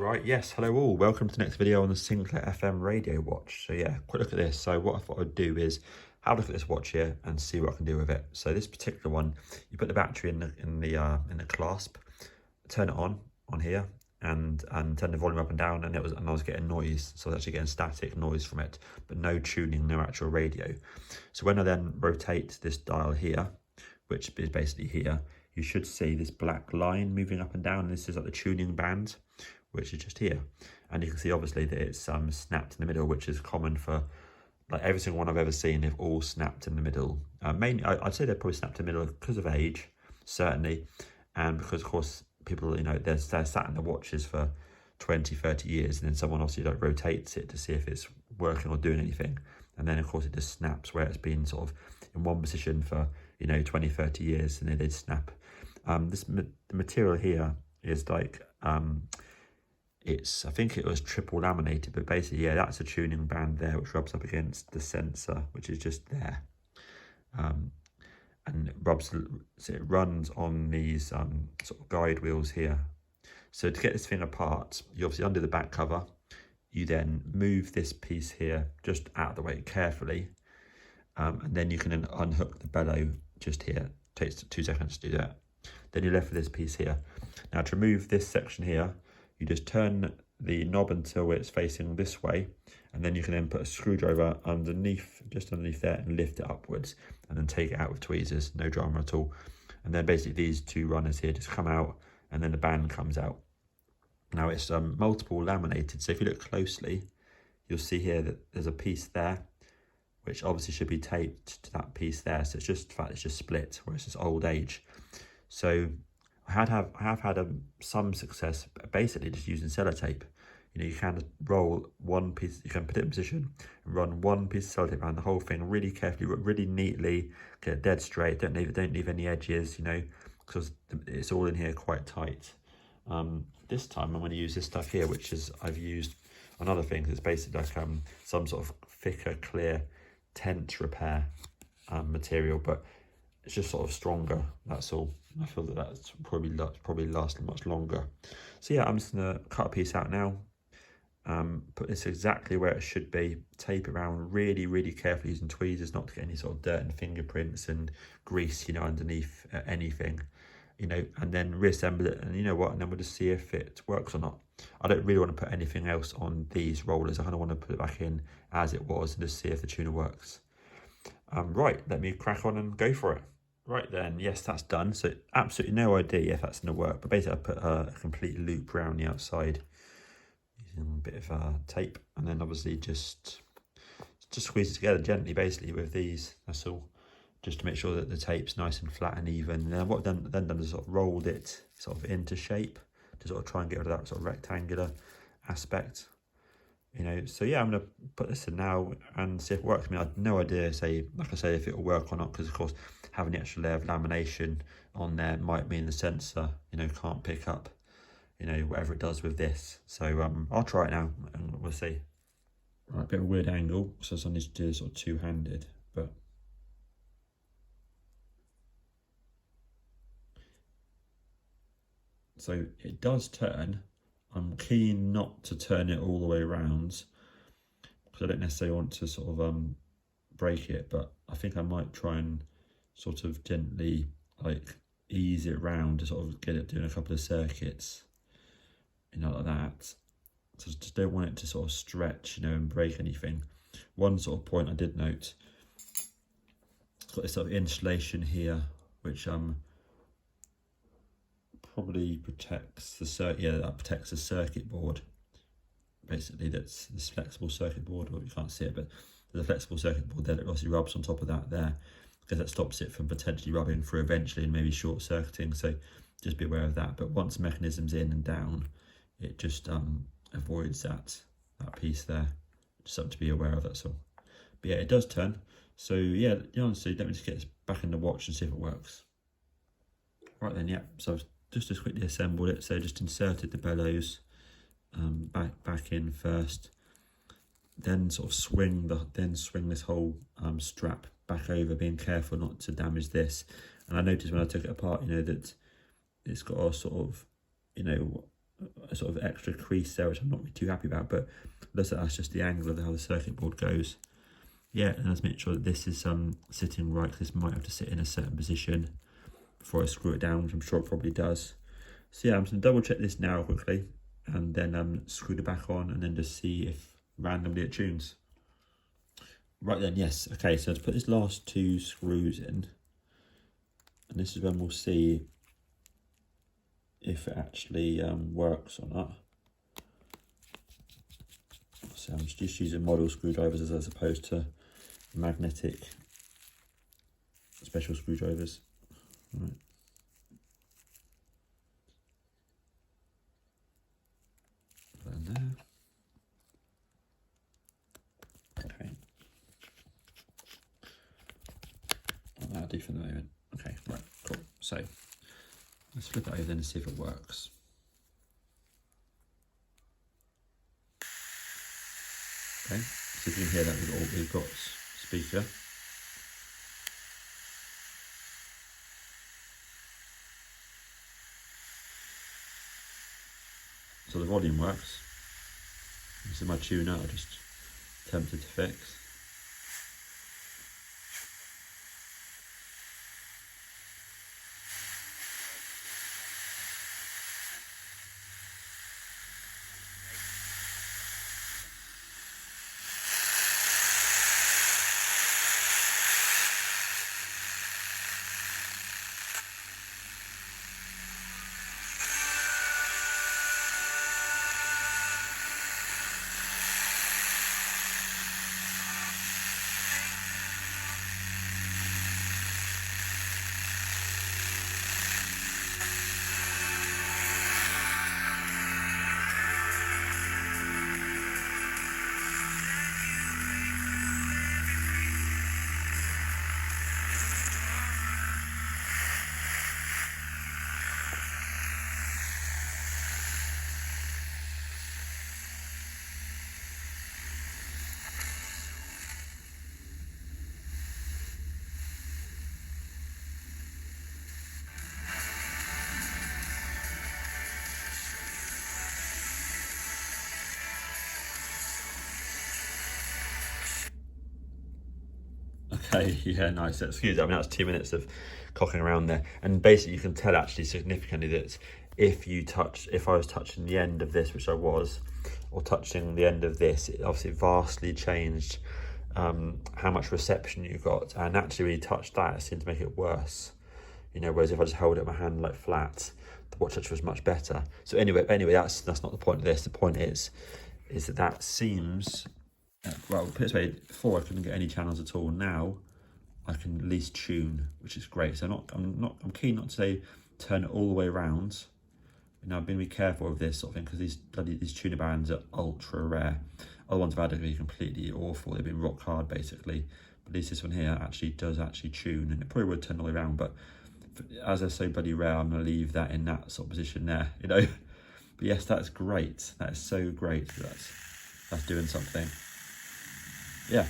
Right, yes, hello all. Welcome to the next video on the Sinclair FM Radio Watch. So yeah, quick look at this. So what I thought I'd do is have a look at this watch here and see what I can do with it. So this particular one, you put the battery in the clasp, turn it on here, and turn the volume up and down, and I was getting noise. So I was actually getting static noise from it, but no tuning, no actual radio. So when I then rotate this dial here, which is basically here, you should see this black line moving up and down. And this is like the tuning band, which is just here. And you can see obviously that it's snapped in the middle, which is common for like every single one I've ever seen. They've all snapped in the middle. Mainly, I'd say they're probably snapped in the middle because of age, certainly. And because of course, people, they're sat in the watches for 20, 30 years. And then someone obviously like rotates it to see if it's working or doing anything. And then of course it just snaps where it's been sort of in one position for, 20, 30 years, and then they'd snap. The material here is like, I think it was triple laminated, but basically, yeah, that's a tuning band there, which rubs up against the sensor, which is just there. And it runs on these sort of guide wheels here. So to get this thing apart, you obviously undo the back cover, you then move this piece here just out of the way carefully, and then you can then unhook the bellow just here. It takes 2 seconds to do that. Then you're left with this piece here. Now to remove this section here, you just turn the knob until it's facing this way, and then you can then put a screwdriver underneath, just underneath there, and lift it upwards, and then take it out with tweezers, no drama at all. And then basically these two runners here just come out, and then the band comes out. Now it's multiple laminated, so if you look closely, you'll see here that there's a piece there, which obviously should be taped to that piece there. So it's just, in fact, it's just split, where it's just old age. So I have had some success basically just using sellotape. You can roll one piece, you can put it in position and run one piece of sellotape around the whole thing really carefully, really neatly, get it dead straight. Don't leave any edges, because it's all in here quite tight. This time I'm going to use this stuff here, which is I've used on other things. It's basically like some sort of thicker, clear tent repair material, but it's just sort of stronger, that's all. I feel that that's probably lasting much longer. So yeah, I'm just gonna cut a piece out now, put this exactly where it should be, tape it around really, really carefully using tweezers, not to get any sort of dirt and fingerprints and grease, underneath anything, and then reassemble it, and and then we'll just see if it works or not. I don't really want to put anything else on these rollers. I kind of want to put it back in as it was and just see if the tuner works. Right, let me crack on and go for it. Right then, yes, that's done. So absolutely no idea if that's going to work, but basically I put a complete loop around the outside using a bit of tape, and then obviously just squeeze it together gently, basically with these. That's all, just to make sure that the tape's nice and flat and even. And then what I've done is sort of rolled it sort of into shape to sort of try and get rid of that sort of rectangular aspect. So yeah, I'm going to put this in now and see if it works. I mean, I have no idea, like I say, if it will work or not, because of course having the extra layer of lamination on there might mean the sensor, can't pick up, whatever it does with this. So I'll try it now and we'll see. Right, a bit of a weird angle, so I need to do this sort of two-handed, but so it does turn. I'm keen not to turn it all the way around because I don't necessarily want to sort of break it, but I think I might try and sort of gently like ease it around to sort of get it doing a couple of circuits, like that. So just don't want it to sort of stretch, and break anything. One sort of point I did note, it's got this sort of insulation here, which probably protects the that protects the circuit board. Basically, that's this flexible circuit board. Well, you can't see it, but there's a flexible circuit board there that obviously rubs on top of that there, because that stops it from potentially rubbing through eventually and maybe short circuiting. So just be aware of that. But once the mechanism's in and down, it just avoids that piece there. Just something to be aware of, that's all. But yeah, it does turn. So yeah, honestly, let me just get this back in the watch and see if it works. Right then, yeah. So I've just as quickly assembled it. So just inserted the bellows back in first, then sort of swing this whole strap back over, being careful not to damage this. And I noticed when I took it apart, that it's got a sort of, a sort of extra crease there, which I'm not really too happy about, but looks like that's just the angle of how the circuit board goes. Yeah, and let's make sure that this is sitting right, because this might have to sit in a certain position before I screw it down, which I'm sure it probably does. So yeah, I'm just going to double check this now quickly, and then screw it back on, and then just see if randomly it tunes. Right then, yes. Okay, so let's put this last 2 screws in, and this is when we'll see if it actually works or not. So I'm just using model screwdrivers as opposed to magnetic special screwdrivers. Right. And there. Okay. Well, that'll do for the moment. Okay, right, cool. So let's flip it over then and see if it works. Okay, so if you can hear that, we've got speaker. So the volume works. This is my tuner, I just attempted to fix. Okay, yeah, nice. Excuse me, I mean, that's 2 minutes of cocking around there. And basically you can tell actually significantly that if I was touching the end of this, which I was, or touching the end of this, it obviously vastly changed how much reception you got. And actually when you touch that, it seemed to make it worse. You know, whereas if I just held it in my hand like flat, the watch touch was much better. So anyway, that's not the point of this. The point is that seems, well, put it this way, before I couldn't get any channels at all. Now I can at least tune, which is great. So I'm keen not to say turn it all the way around. Now I've been really careful with this sort of thing, because these tuner bands are ultra rare. Other ones I've had to be completely awful. They've been rock hard basically. But at least this one here does tune, and it probably would turn all the way around. But as they're so bloody rare, I'm gonna leave that in that sort of position there, you know. But yes, that's great. That is so great. That's doing something. Yeah.